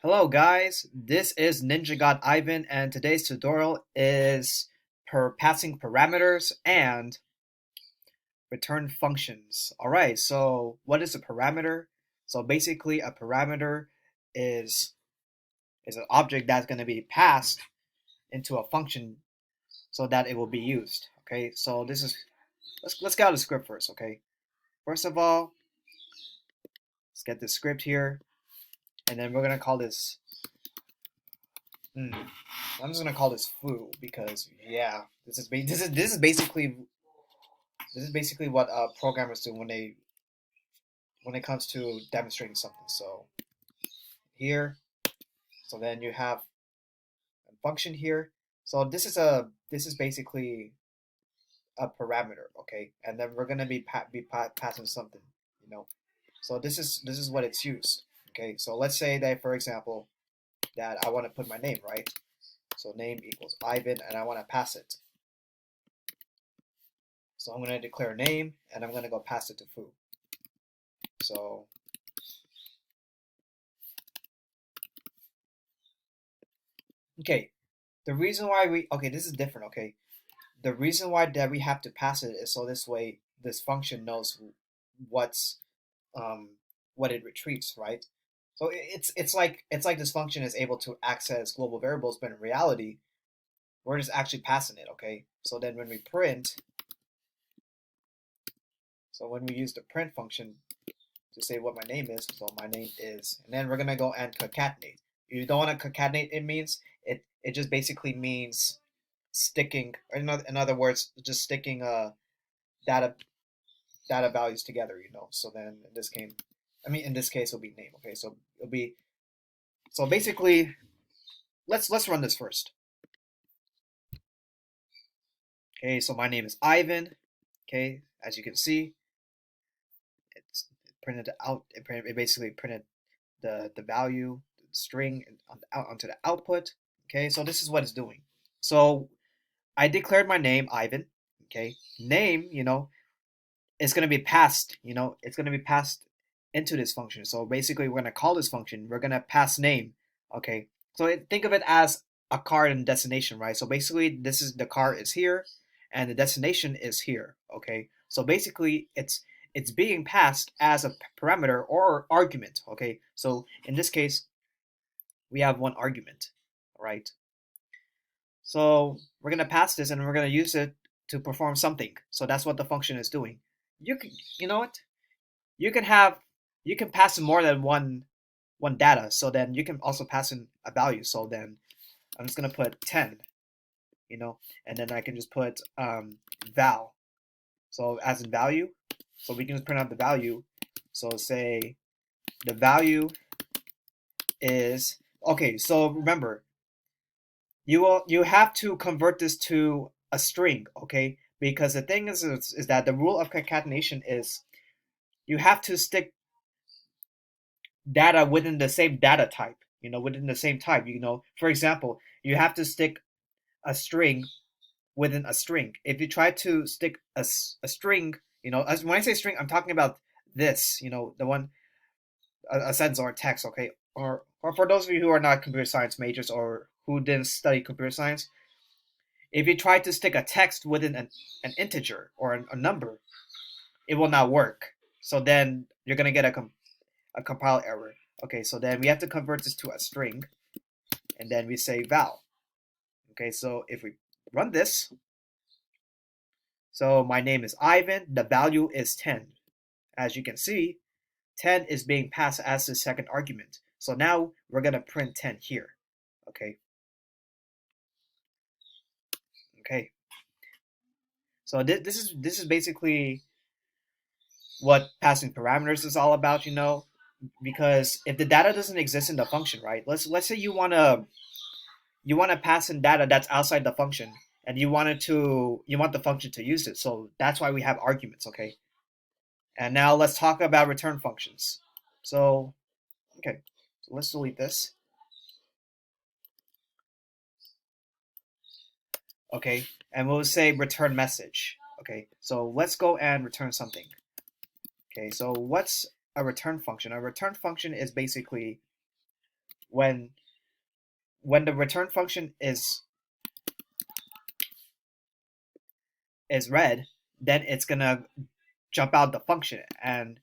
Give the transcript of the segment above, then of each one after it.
Hello guys, this is Ninja God Ivan and today's tutorial is per passing parameters and return functions. Alright, so what is a parameter? So basically a parameter is is an object that's going to be passed into a function so that it will be used. Okay, so this is let's get out the script first, okay? First of all, let's get the script here and then we're gonna call this I'm just gonna call this foo because yeah, this is basically what programmers do when it comes to demonstrating something. So here, so then you have a function here. So this is basically a parameter, okay? And then we're gonna be passing something, you know. So this is what it's used, okay? So let's say that for example that I want to put my name, right? So name equals Ivan, and I want to pass it. So I'm going to declare name, and I'm going to go pass it to foo. So okay, the reason why this is different. Okay, the reason why that we have to pass it is so this way this function knows what's um what it retrieves, right? So it's like this function is able to access global variables, but in reality, we're just actually passing it. Okay, so then when we print, so when we use the print function to say what my name is, so my name is, and then we're gonna go and concatenate. You don't want to concatenate. It means it just basically means sticking, or in other words, just sticking data data values together. You know. So then in this case, in this case, it'll be name. Okay, so it'll be so basically. Let's run this first. Okay, so my name is Ivan. Okay, as you can see, it's printed out. It basically printed the value the string out onto the output. Okay, so this is what it's doing. So I declared my name Ivan. Okay, name, it's going to be passed. It's going to be passed into this function. So basically, we're going to call this function. We're going to pass name. Okay, so think of it as a car and destination, right? So basically, this is the car is here, and the destination is here. Okay, so basically, it's being passed as a parameter or argument. Okay, so in this case, we have one argument. All right. So we're gonna pass this and we're gonna use it to perform something. So that's what the function is doing. You know what? You can have, you can pass in more than one data. So then you can also pass in a value. So then I'm just gonna put 10, and then I can just put val. So as in value. So we can just print out the value. So say the value is okay. So remember, you have to convert this to a string, okay? Because the thing is that the rule of concatenation is you have to stick data within the same data type, within the same type. For example, you have to stick a string within a string. If you try to stick a string, when I say string, I'm talking about this, the one a sentence or a text, okay? Or for those of you who are not computer science majors or who didn't study computer science, if you try to stick a text within an integer or a number, it will not work. So then you're going to get a compile error. Okay, so then we have to convert this to a string, and then we say val. Okay, so if we run this, so my name is Ivan, the value is 10. As you can see, 10 is being passed as the second argument. So now we're going to print 10 here. Okay. Okay. So this is basically what passing parameters is all about, because if the data doesn't exist in the function, right? Let's say you want to pass in data that's outside the function and you want the function to use it. So that's why we have arguments, okay? And now let's talk about return functions. So, okay. So let's delete this. Okay, and we'll say return message. Okay, so let's go and return something. Okay, so what's a return function? A return function is basically when when the return function is red, then it's gonna jump out the function and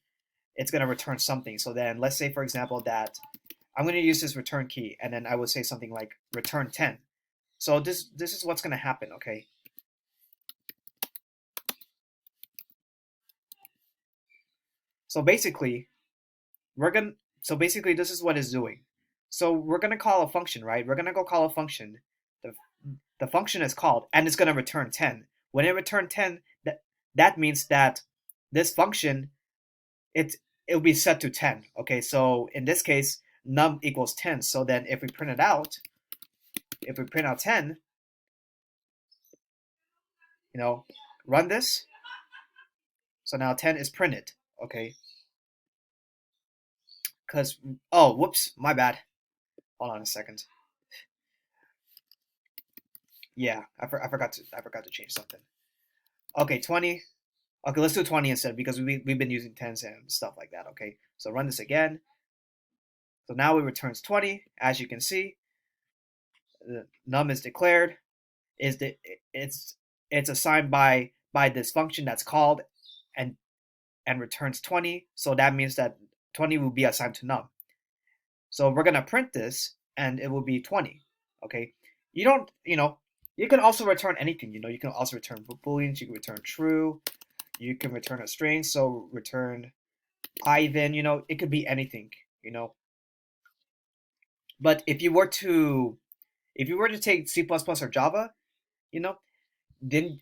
it's gonna return something. So then let's say for example that I'm gonna use this return key and then I would say something like return 10. So this is what's gonna happen, okay? So basically we're gonna so basically this is what it's doing. So we're gonna call a function, right? We're gonna go call a function. The the function is called and it's gonna return 10. When it returns 10, that means that this function it it'll be set to 10. Okay, so in this case, num equals 10. So then if we print it out, if we print out 10, you know, run this. So now 10 is printed. Okay, because oh, whoops, my bad. Hold on a second. Yeah, I forgot to change something. Okay, 20. Okay, let's do 20 instead because we've been using tens and stuff like that. Okay, so run this again. So now it returns 20. As you can see, the num is declared. Is the it's assigned by this function that's called and returns 20. So that means that 20 will be assigned to num. So we're gonna print this and it will be 20. Okay. You don't, you can also return anything, you can also return booleans, you can return true, you can return a string, so return Ivan, it could be anything, But if you were to take C++ or Java, you know, then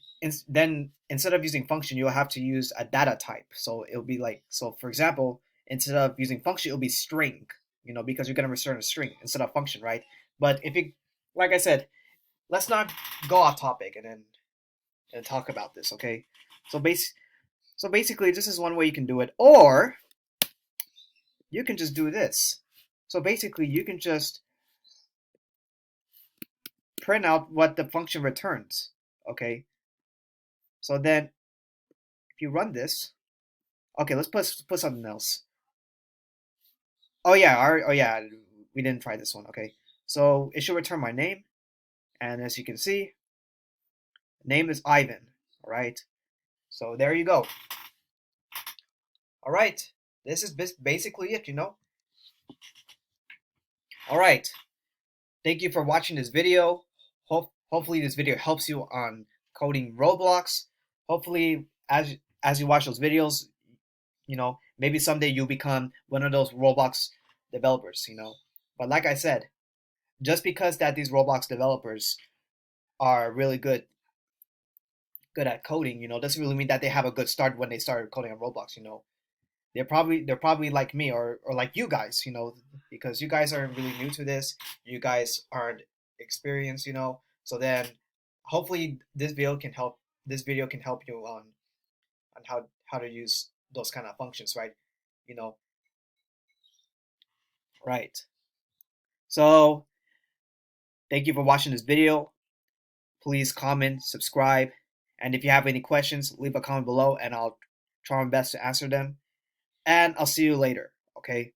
instead of using function, you'll have to use a data type. So it'll be like, so for example, instead of using function, it'll be string, because you're going to return a string instead of function, right? But if you, like I said, let's not go off topic and talk about this, okay? So basically, this is one way you can do it, or you can just do this. So basically, you can just print out what the function returns, okay? So then, if you run this, okay, let's put something else. Oh yeah, oh yeah, we didn't try this one. Okay, so it should return my name, and as you can see, name is Ivan. All right, so there you go. All right, this is basically it. All right, thank you for watching this video. Hopefully this video helps you on coding Roblox. Hopefully, as you watch those videos, maybe someday you'll become one of those Roblox developers. But like I said, just because that these Roblox developers are really good at coding, doesn't really mean that they have a good start when they started coding on Roblox. They're probably like me or like you guys, because you guys are really new to this. You guys aren't experienced. So then hopefully this video can help you on how to use those kind of functions, right? You know, right. So thank you for watching this video. Please comment, subscribe, and if you have any questions, leave a comment below and I'll try my best to answer them. And I'll see you later, okay?